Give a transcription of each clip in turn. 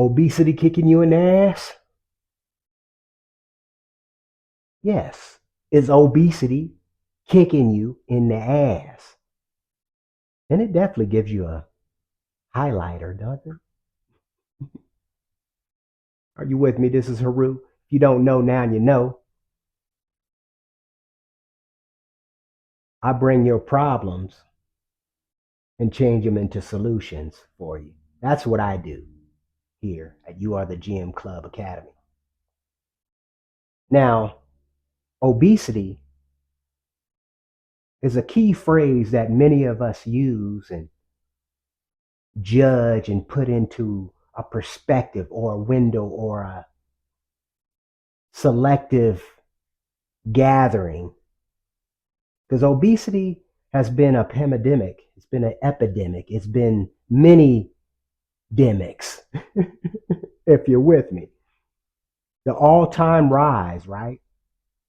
Obesity kicking you in the ass? Yes. Is obesity kicking you in the ass? And it definitely gives you a highlighter, doesn't it? Are you with me? This is Heru. If you don't know now, you know. I bring your problems and change them into solutions for you. That's what I do here at You Are the Gym Club Academy. Now, obesity is a key phrase that many of us use and judge and put into a perspective or a window or a selective gathering. Because obesity has been a pandemic, it's been an epidemic, it's been many demics, if you're with me. The all-time rise, right?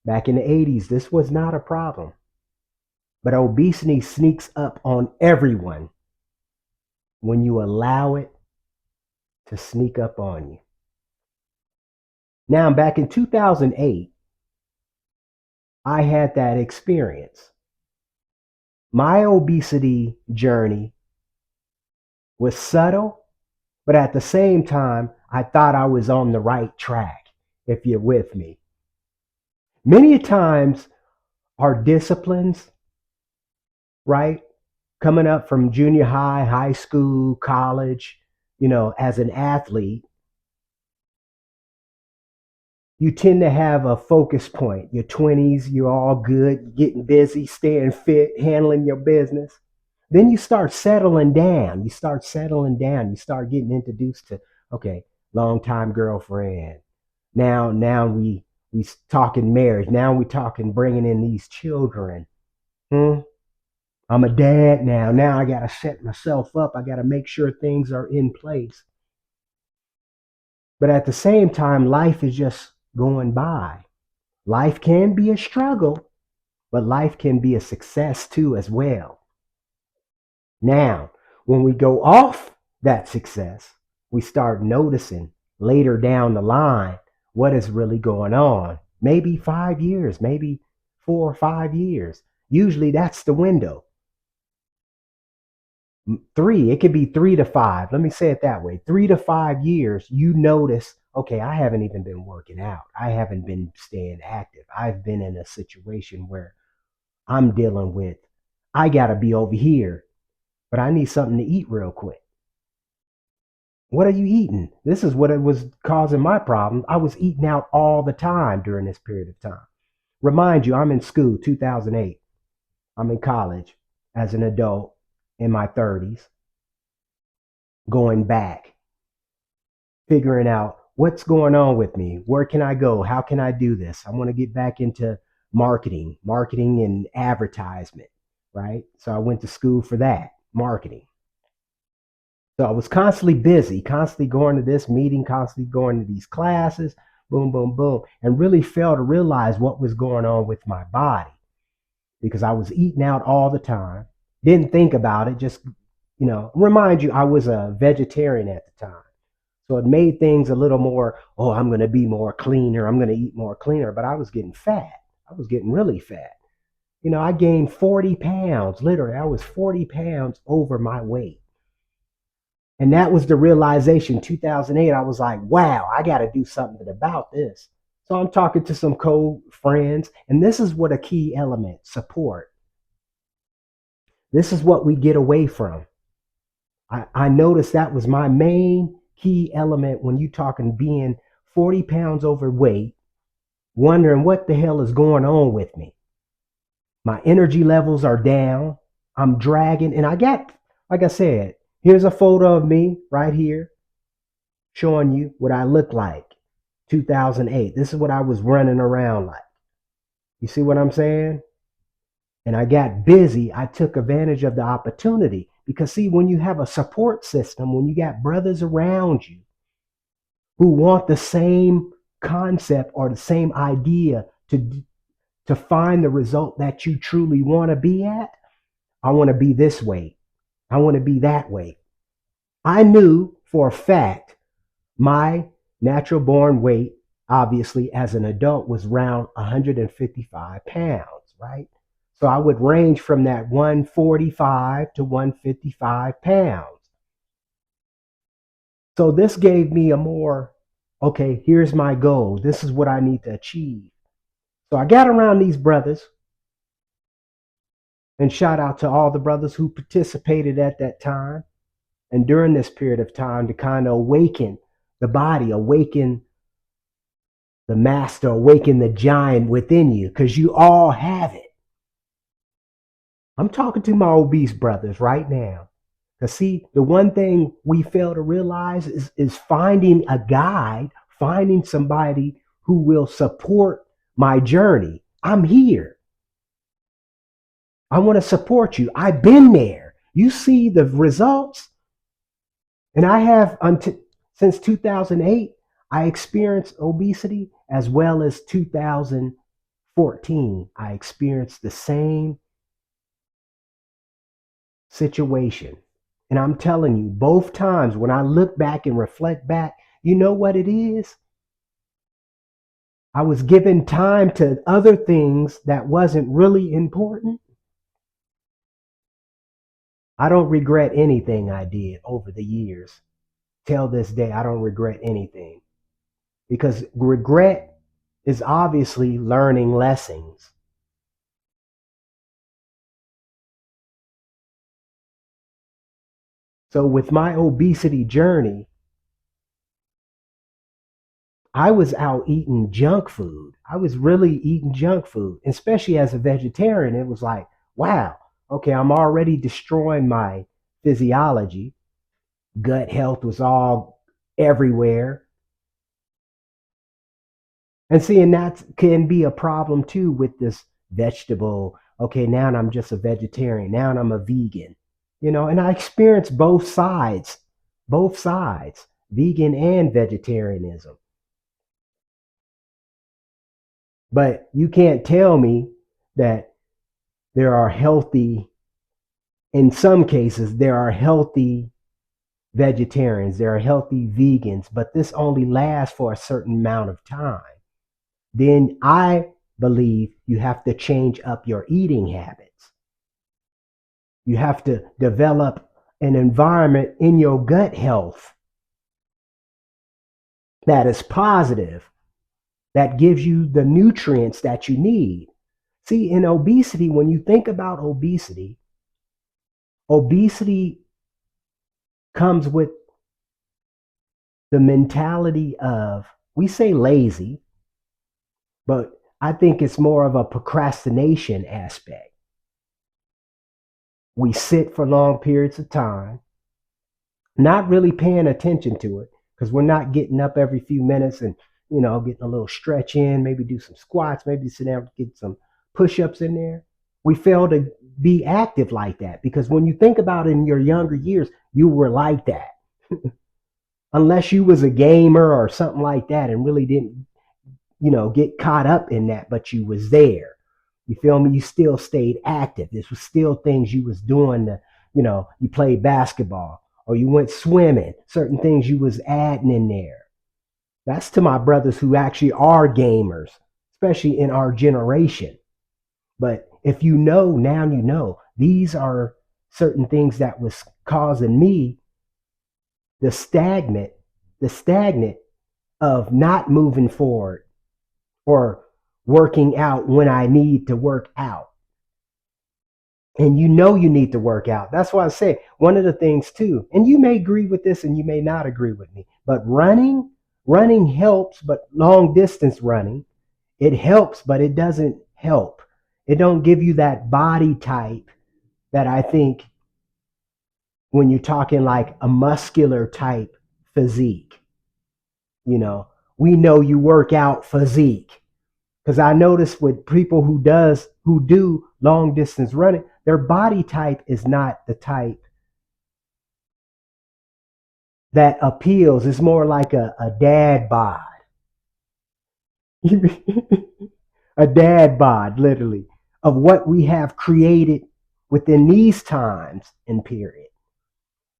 Back in the 80s, this was not a problem. But obesity sneaks up on everyone when you allow it to sneak up on you. Now, back in 2008, I had that experience. My obesity journey was subtle, but at the same time, I thought I was on the right track, if you're with me. Many times, our disciplines, right, coming up from junior high, high school, college, as an athlete, you tend to have a focus point. Your 20s, you're all good, getting busy, staying fit, handling your business. Then you start settling down. You start getting introduced to, okay, longtime girlfriend. Now we talking marriage. Now we talking bringing in these children. I'm a dad now. Now I got to set myself up. I got to make sure things are in place. But at the same time, life is just going by. Life can be a struggle, but life can be a success too as well. Now, when we go off that success, we start noticing later down the line what is really going on. Maybe 5 years, maybe 4 or 5 years. Usually that's the window. 3, it could be 3 to 5. Let me say it that way. 3 to 5 years, you notice, okay, I haven't even been working out. I haven't been staying active. I've been in a situation where I'm dealing with, I got to be over here, but I need something to eat real quick. What are you eating? This is what it was causing my problem. I was eating out all the time during this period of time. Remind you, I'm in school, 2008. I'm in college as an adult in my 30s, going back, figuring out what's going on with me. Where can I go? How can I do this? I want to get back into marketing and advertisement, right? So I went to school for that, marketing. So I was constantly busy, constantly going to this meeting, constantly going to these classes, boom, boom, boom, and really failed to realize what was going on with my body because I was eating out all the time. Didn't think about it, just, remind you, I was a vegetarian at the time. So it made things a little more, oh, I'm going to be more cleaner. I'm going to eat more cleaner. But I was getting fat. I was getting really fat. I gained 40 pounds. Literally, I was 40 pounds over my weight. And that was the realization, 2008. I was like, wow, I got to do something about this. So I'm talking to some co-friends. And this is what a key element, support. This is what we get away from. I noticed that was my main key element when you talking being 40 pounds overweight, wondering what the hell is going on with me. My energy levels are down. I'm dragging. And I got, like I said, here's a photo of me right here showing you what I look like. 2008. This is what I was running around like. You see what I'm saying? And I got busy. I took advantage of the opportunity because, see, when you have a support system, when you got brothers around you who want the same concept or the same idea to find the result that you truly want to be at, I want to be this way. I want to be that way. I knew for a fact My natural born weight, obviously, as an adult was around 155 pounds, right? So I would range from that 145 to 155 pounds. So this gave me a more, okay, here's my goal. This is what I need to achieve. So I got around these brothers, and shout out to all the brothers who participated at that time and during this period of time to kind of awaken the body, awaken the master, awaken the giant within you, because you all have it. I'm talking to my obese brothers right now. Because see, the one thing we fail to realize is finding a guide, finding somebody who will support my journey. I'm here. I want to support you. I've been there. You see the results. And I have until since 2008, I experienced obesity, as well as 2014. I experienced the same situation. And I'm telling you, both times when I look back and reflect back, you know what it is? I was given time to other things that wasn't really important. I don't regret anything I did over the years. Till this day, I don't regret anything, because regret is obviously learning lessons. So with my obesity journey, I was out eating junk food. I was really eating junk food, especially as a vegetarian. It was like, wow, okay, I'm already destroying my physiology. Gut health was all everywhere. And seeing that can be a problem too with this vegetable. Okay, now I'm just a vegetarian. Now I'm a vegan. And I experienced both sides, vegan and vegetarianism. But you can't tell me that there are healthy, in some cases, there are healthy vegetarians, there are healthy vegans, but this only lasts for a certain amount of time. Then I believe you have to change up your eating habits. You have to develop an environment in your gut health that is positive, that gives you the nutrients that you need. See, in obesity, when you think about obesity, obesity comes with the mentality of, we say lazy, but I think it's more of a procrastination aspect. We sit for long periods of time, not really paying attention to it, because we're not getting up every few minutes and, getting a little stretch in, maybe do some squats, maybe sit down, get some push-ups in there. We fail to be active like that, because when you think about it, in your younger years, you were like that. Unless you was a gamer or something like that and really didn't, get caught up in that, but you was there. You feel me? You still stayed active. This was still things you was doing. You played basketball or you went swimming. Certain things you was adding in there. That's to my brothers who actually are gamers, especially in our generation. But if you know now, these are certain things that was causing me the stagnant, the stagnant of not moving forward or working out when I need to work out. And you need to work out. That's why I say one of the things too, and you may agree with this and you may not agree with me, but running helps, but long distance running, it helps, but it doesn't help. It don't give you that body type that I think when you're talking like a muscular type physique. We know you work out physique. Because I notice with people who do long distance running, their body type is not the type that appeals. It's more like a dad bod. A dad bod, literally, of what we have created within these times and period.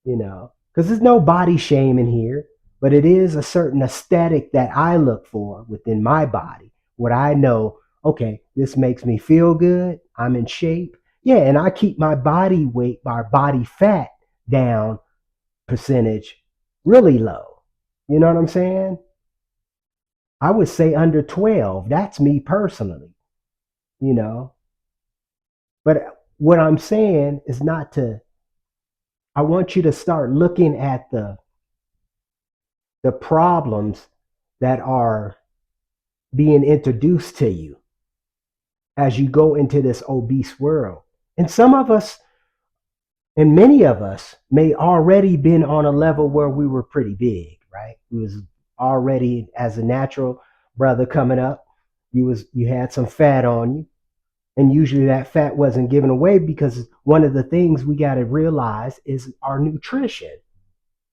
Because there's no body shame in here. but it is a certain aesthetic that I look for within my body. What I know, okay, this makes me feel good. I'm in shape. Yeah, and I keep my body weight, my body fat down percentage really low. You know what I'm saying? I would say under 12. That's me personally, you know. But what I'm saying is not to, I want you to start looking at the problems that are being introduced to you as you go into this obese world. And some of us, and many of us, may already been on a level where we were pretty big, right? We was already, as a natural brother coming up, you had some fat on you. And usually that fat wasn't given away, because one of the things we got to realize is our nutrition,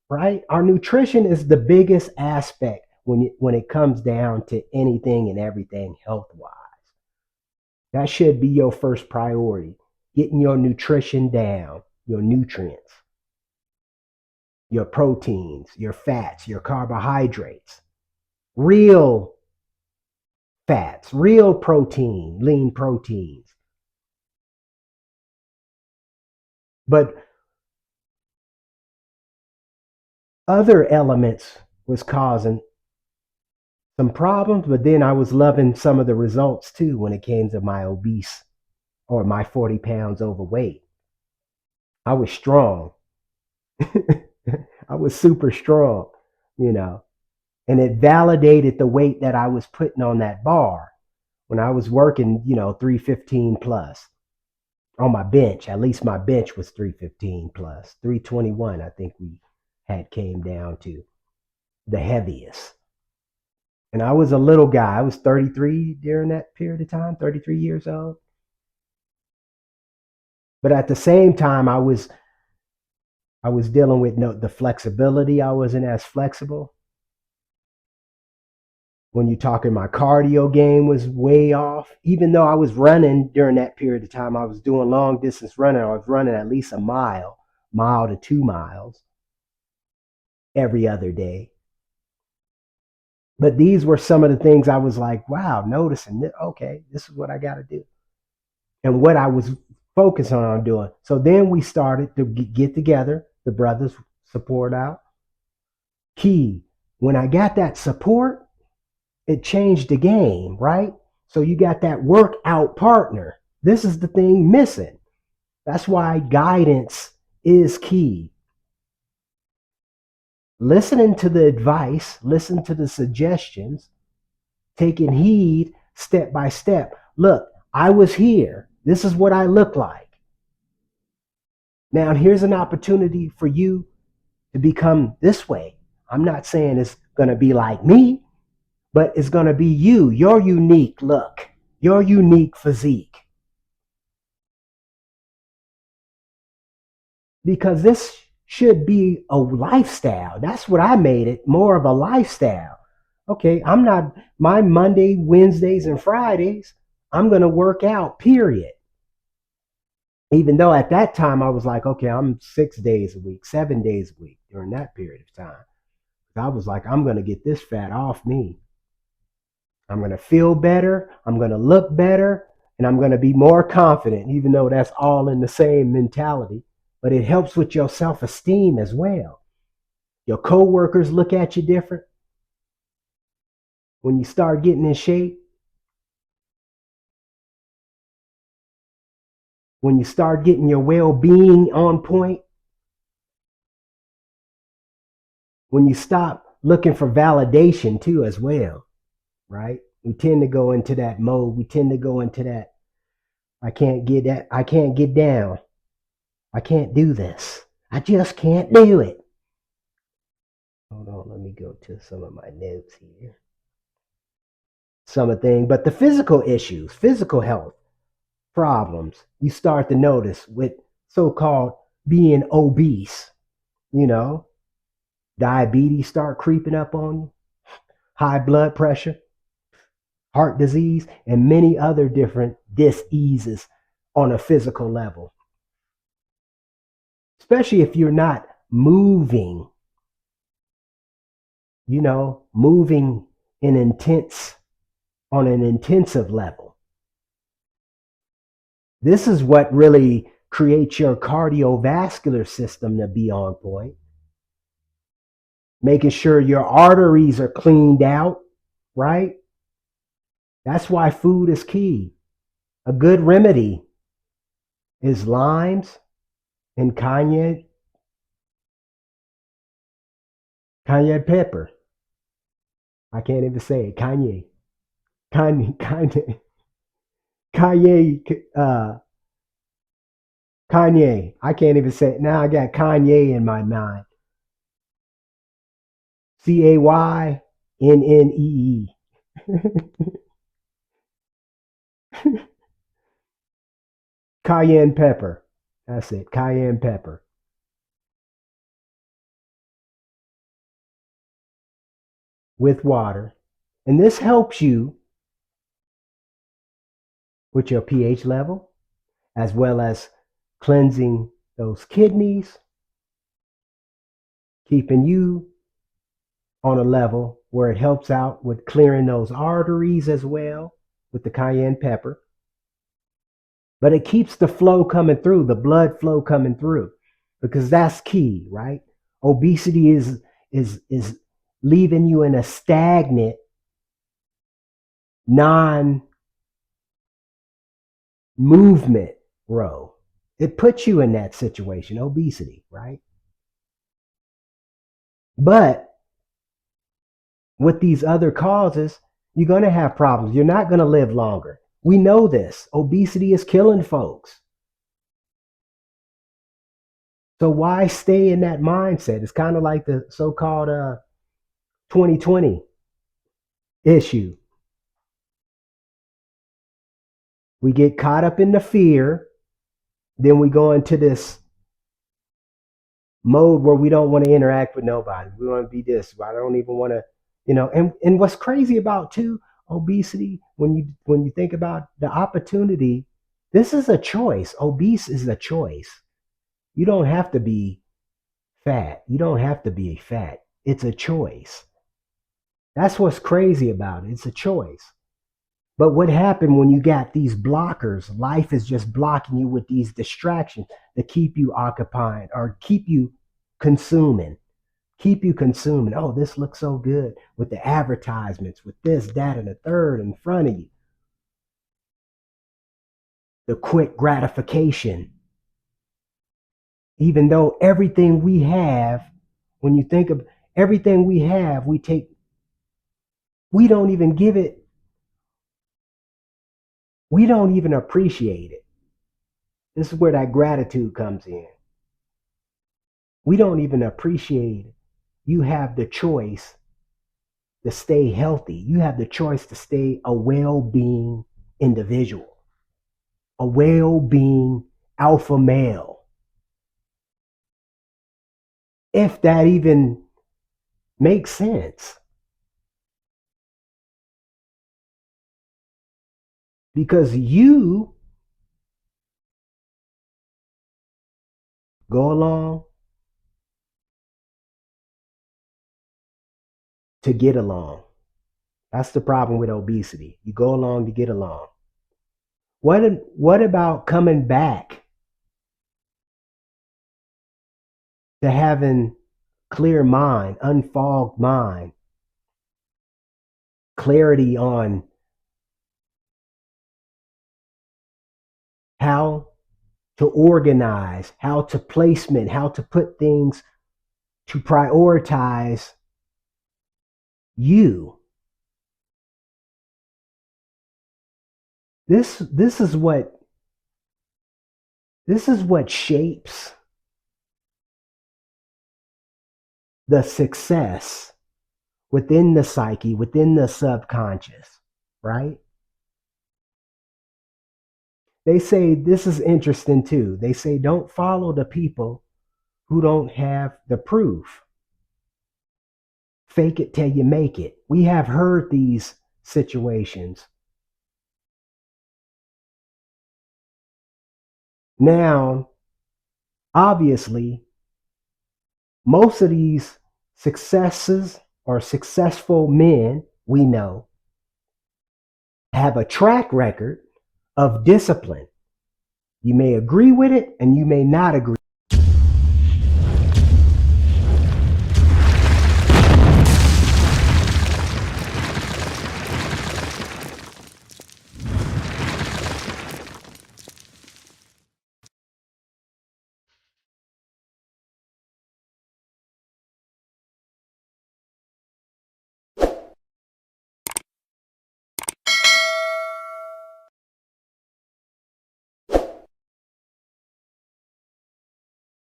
right? Our nutrition is the biggest aspect when it comes down to anything and everything health wise. That should be your first priority. Getting your nutrition down, your nutrients, your proteins, your fats, your carbohydrates, real fats, real protein, lean proteins. But other elements was causing some problems, but then I was loving some of the results too when it came to my obese, or my 40 pounds overweight. I was strong. I was super strong, you know, and it validated the weight that I was putting on that bar when I was working, 315 plus on my bench. At least my bench was 315 plus. 321, I think we had came down to the heaviest. And I was a little guy. I was 33 during that period of time, 33 years old. But at the same time, I was dealing with the flexibility. I wasn't as flexible. When you're talking, my cardio game was way off. Even though I was running during that period of time, I was doing long distance running. I was running at least a mile to 2 miles every other day. But these were some of the things I was like, wow, noticing that, okay, this is what I got to do. And what I was focusing on doing. So then we started to get together, the brothers support out. Key, when I got that support, it changed the game, right? So you got that workout partner. This is the thing missing. That's why guidance is key. Listening to the advice, listen to the suggestions, taking heed step by step. Look, I was here. This is what I look like. Now, here's an opportunity for you to become this way. I'm not saying it's going to be like me, but it's going to be you, your unique look, your unique physique. Because this should be a lifestyle. That's what I made it, more of a lifestyle. Okay, I'm not, my Monday, Wednesdays, and Fridays, I'm going to work out, period. Even though at that time I was like, okay, I'm 6 days a week, 7 days a week during that period of time. I was like, I'm going to get this fat off me. I'm going to feel better. I'm going to look better. And I'm going to be more confident, even though that's all in the same mentality. But it helps with your self-esteem as well. Your coworkers look at you different when you start getting in shape. When you start getting your well-being on point. When you stop looking for validation too as well, right? We tend to go into that mode. We tend to go into that, I can't get that. I can't get down. I can't do this. I just can't do it. Hold on, let me go to some of my notes here. Some of the things, but the physical issues, physical health problems, you start to notice with so-called being obese, diabetes start creeping up on you, high blood pressure, heart disease, and many other different diseases on a physical level. Especially if you're not moving moving in intense on an intensive level. This is what really creates your cardiovascular system to be on point. Making sure your arteries are cleaned out, right? That's why food is key. A good remedy is limes and cayenne pepper. I can't even say it. Kanye. Kanye. Kanye. Kanye. I can't even say it. Now I got Kanye in my mind. Caynee. Cayenne pepper. That's it. Cayenne pepper with water. And this helps you with your pH level, as well as cleansing those kidneys, keeping you on a level where it helps out with clearing those arteries as well with the cayenne pepper. But it keeps the flow coming through, the blood flow coming through, because that's key, right? Obesity is leaving you in a stagnant, non-movement row. It puts you in that situation, obesity, right? But with these other causes, you're going to have problems. You're not going to live longer. We know this. Obesity is killing folks. So why stay in that mindset? It's kind of like the so-called 2020 issue. We get caught up in the fear, then we go into this mode where we don't want to interact with nobody. We want to be this. I don't even want to, and what's crazy about too obesity, when you think about the opportunity, this is a choice. Obese is a choice. You don't have to be fat. You don't have to be fat. It's a choice. That's what's crazy about it. It's a choice. But what happened when you got these blockers? Life is just blocking you with these distractions that keep you occupied or keep you consuming. Keep you consuming. Oh, this looks so good with the advertisements, with this, that, and the third in front of you. The quick gratification. Even though everything we have, when you think of everything we have, we don't even give it, we don't even appreciate it. This is where that gratitude comes in. We don't even appreciate it. You have the choice to stay healthy. You have the choice to stay a well-being individual, a well-being alpha male. If that even makes sense. Because you go along to get along. That's the problem with obesity. You go along to get along. What about coming back to having clear mind, unfogged mind, clarity on how to organize, how to placement, how to put things to prioritize you. This is what shapes the success within the psyche, within the subconscious, right? They say this is interesting too. They say don't follow the people who don't have the proof. Fake it till you make it. We have heard these situations. Now, obviously, most of these successes or successful men we know have a track record of discipline. You may agree with it and you may not agree